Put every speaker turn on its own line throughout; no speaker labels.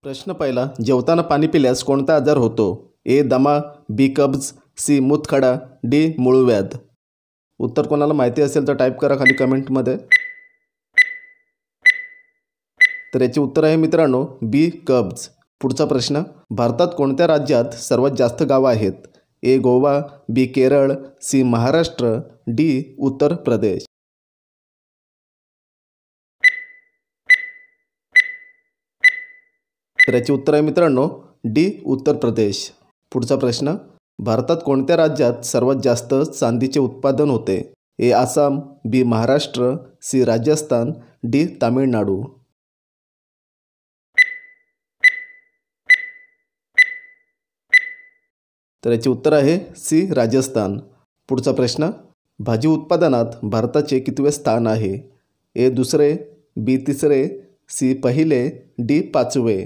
प्रश्न पहिला, जेवताना पाणी पिल्यास कोणता आजार होतो? ए. दमा, बी. कब्ज, सी. मूतखडा, डी. मूळव्याध. उत्तर कोणाला माहिती असेल तर टाईप करा खाली कमेंटमध्ये. तर याचे उत्तर आहे मित्रांनो बी. कब्ज. पुढचा प्रश्न, भारतात कोणत्या राज्यात सर्वात जास्त गावं आहेत? ए. Goa, B. Kerala, C. Maharashtra, D. Uttar Pradesh. तर याचे उत्तर आहे मित्रांनो डी. उत्तर प्रदेश. पुढचा प्रश्न, भारतात कोणत्या राज्यात सर्वात जास्त चांदीचे उत्पादन होते? ए. आसाम, बी. महाराष्ट्र, सी. राजस्थान, डी. तामिळनाडू. तर याचे उत्तर आहे सी. राजस्थान. पुढचा प्रश्न, भाजी उत्पादनात भारताचे कितवे स्थान आहे? ए. दुसरे, बी. तिसरे, सी. पहिले, डी. पाचवे.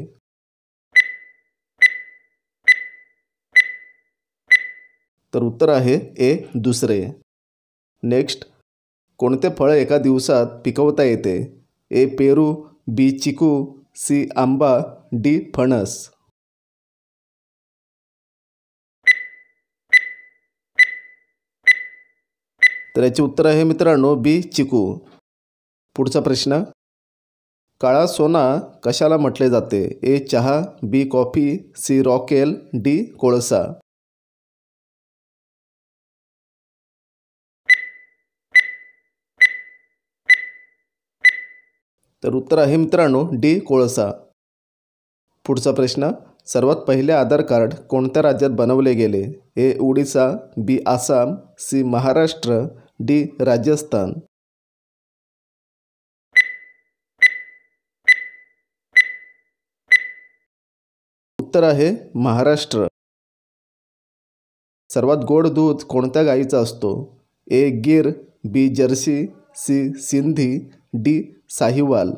तर उत्तर आहे ए. दुसरे. नेक्स्ट, कोणते फळ एका दिवसात पिकवता येते? ए. पेरू, बी. चिकू, सी. आंबा, डी. फणस. तर याचे उत्तर आहे मित्रांनो बी. चिकू. पुढचा प्रश्न, काळा सोना कशाला म्हटले जाते? ए. चहा, बी. Coffee, C. रॉकेल, डी. कोळसा. तर उत्तर आहे मित्रांनो डी. कोळसा. पुढचा प्रश्न, सर्वात पहिले आधार कार्ड कोणत्या राज्यात बनवले गेले? A. Odisha, B. Assam, C. Maharashtra, D. Rajasthan. उत्तर आहे महाराष्ट्र. सर्वात गोड दूध कोणत्या गायीचा असतो? A. Gir, B. Jersey, C. Sindhi, D. Sahiwal.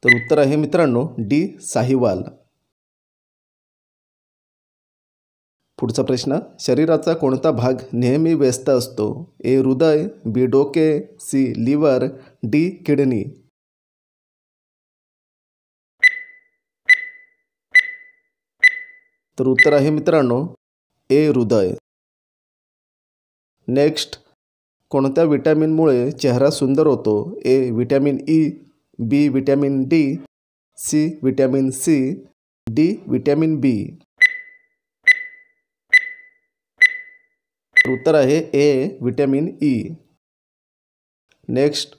तर उत्तर आहे मित्रांनो डी. साहिवाल. पुढचा प्रश्न, शरीराचा कोणता भाग नेहमी व्यस्त असतो? ए. हृदय, बी. डोके, सी. Liver, D. किडनी. तर उत्तर आहे मित्रांनो ए. हृदय. नेक्स्ट, कोणत्या विटॅमिनमुळे चेहरा सुंदर होतो? A. Vitamin E, B. Vitamin D, C. Vitamin C, D. Vitamin B. उत्तर आहे A. Vitamin E. Next,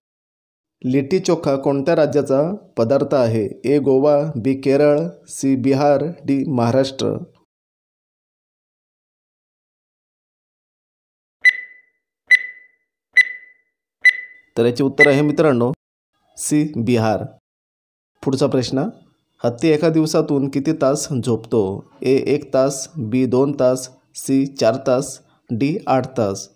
litti chokha कोणत्या राज्याचा पदार्थ आहे? A. Goa, B. Kerala, C. Bihar, D. Maharashtra. तर याचे उत्तर आहे मित्रांनो सी. बिहार. पुढचा प्रश्न, हत्ती एका दिवसातून किती तास झोपतो? ए. 1 तास, बी. 2 तास, सी. 4 तास, डी. 8 तास.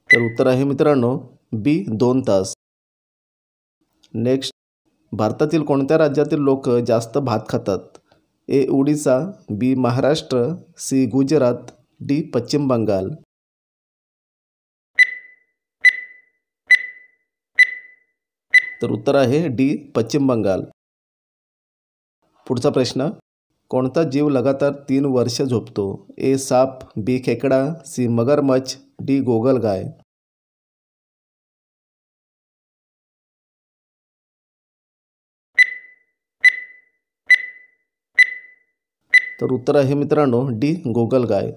तर उत्तर आहे मित्रांनो बी. 2 तास. नेक्स्ट, भारतातील कोणत्या राज्यातील लोक जास्त भात खातात? ए. ओडिसा, बी. महाराष्ट्र, सी. गुजरात, डी. पश्चिम बंगाल. तर उत्तर आहे डी. पश्चिम बंगाल. पुढचा प्रश्न, कोणता जीव लगातार 3 वर्ष झोपतो? ए. साप, बी. खेकडा, सी. मगरमच्छ, डी. गोगलगाय. तर उत्तर आहे मित्रांनो डी. गोगलगाय.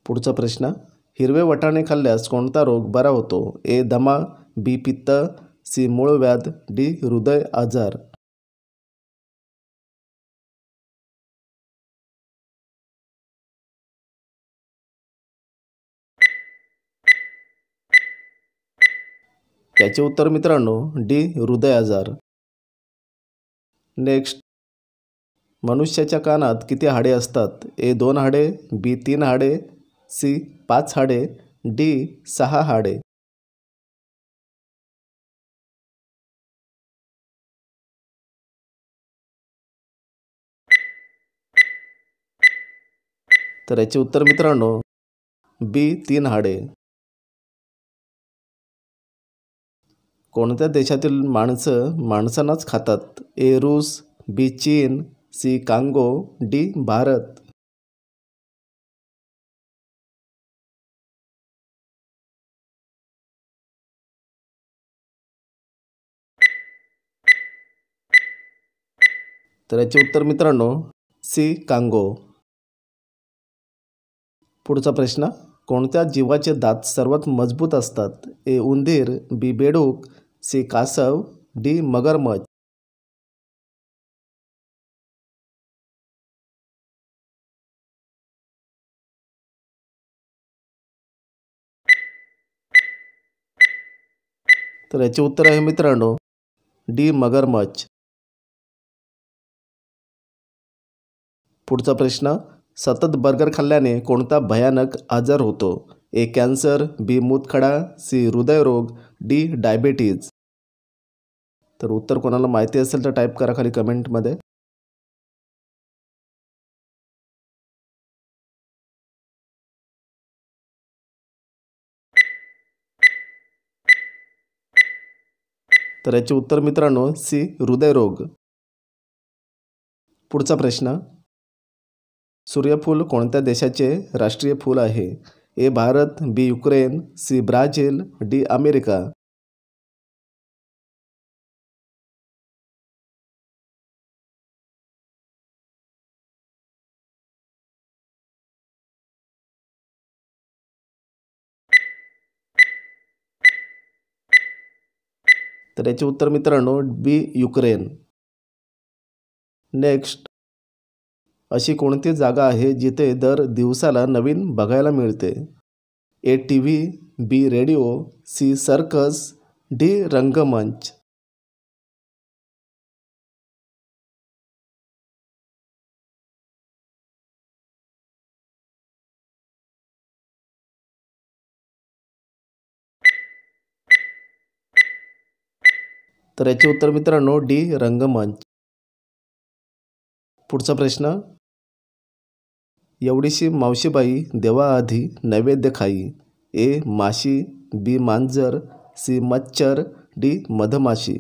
पुढचा प्रश्न, हिरवे वाटाणे खाल्ल्यास कोणता रोग बरा होतो? ए. दमा, बी. पित्त, सी. मूळव्याध, डी. हृदय आजार. याचे उत्तर मित्रांनो डी. हृदय आजार. नेक्स्ट, मनुष्याच्या कानात किती हाडे असतात? ए. 2 हाडे, बी. 3 हाडे, सी. 5 हाडे, डी. 6 हाडे. तर याचे उत्तर मित्रांनो बी 3 हाडे. कोणत्या देशातील माणसं माणसांनाच खातात? ए रूस, बी चीन, सी कांगो, डी भारत. तर याचे उत्तर मित्रांनो सी कांगो. पुढचा प्रश्न, कोणत्या जीवाचे दात सर्वात मजबूत असतात? ए उंदीर, बी बेडूक, सी कासव, डी मगरमच्छ. तर याचे उत्तर आहे मित्रांनो डी मगरमच्छ. पुढचा प्रश्न, सतत बर्गर खाल्ल्याने कोणता भयानक आजार होतो? ए कॅन्सर, बी मूतखडा, सी हृदयरोग, डी डायबेटीज. तर उत्तर कोणाला माहिती असेल तर टाईप करा खाली कमेंटमध्ये. तर याचे उत्तर मित्रांनो सी हृदयरोग. पुढचा प्रश्न, सूर्यफूल कोणत्या देशाचे राष्ट्रीय फूल आहे? A Bharat, B Ukraine, C Brazil, D America. तर याचे उत्तर मित्रांनो बी युक्रेन. नेक्स्ट, अशी कोणती जागा आहे जिथे दर दिवसाला नवीन बघायला मिळते? A TV, B radio, C circus, D रंगमंच. तर याचे उत्तर मित्रांनो डी रंगमंच. पुढचा प्रश्न, एवढीशी मावशीबाई देवाआधी नैवेद्य खाई. ए माशी, बी मांजर, सी मच्छर, डी मधमाशी.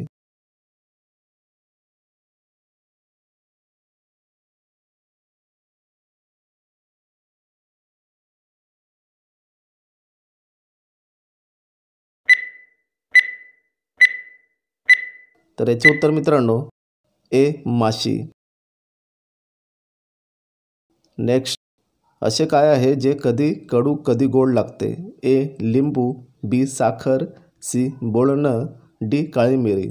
तर याचे उत्तर मित्रांनो ए माशी. नेक्स्ट, असे काय आहे जे कधी कडू कधी गोड लागते? ए लिंबू, बी साखर, सी बोलणं, डी काळी मिरी.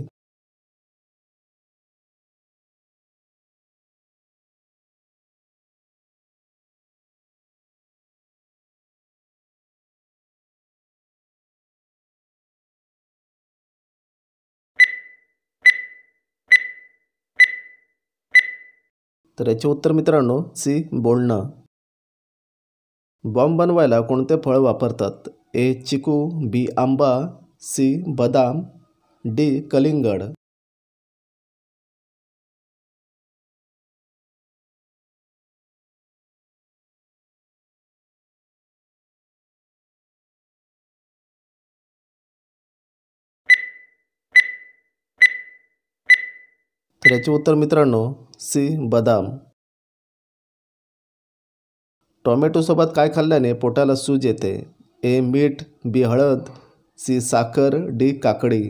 तर याचे उत्तर मित्रांनो सी बोलणं. बॉम्ब बनवायला कोणते फळ वापरतात? ए चिकू, बी आंबा, सी बदाम, डी कलिंगड. तर याचे उत्तर मित्रांनो सी बदाम. टोमॅटोसोबत काय खाल्ल्याने पोटाला सूज येते? ए मीठ, बी हळद, सी साखर, डी काकडी.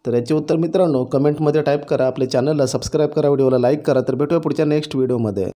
तर याचे उत्तर मित्रांनो कमेंटमध्ये टाईप करा. आपल्या चॅनलला सबस्क्राईब करा, व्हिडिओला लाईक करा. तर भेटूया पुढच्या नेक्स्ट व्हिडिओमध्ये.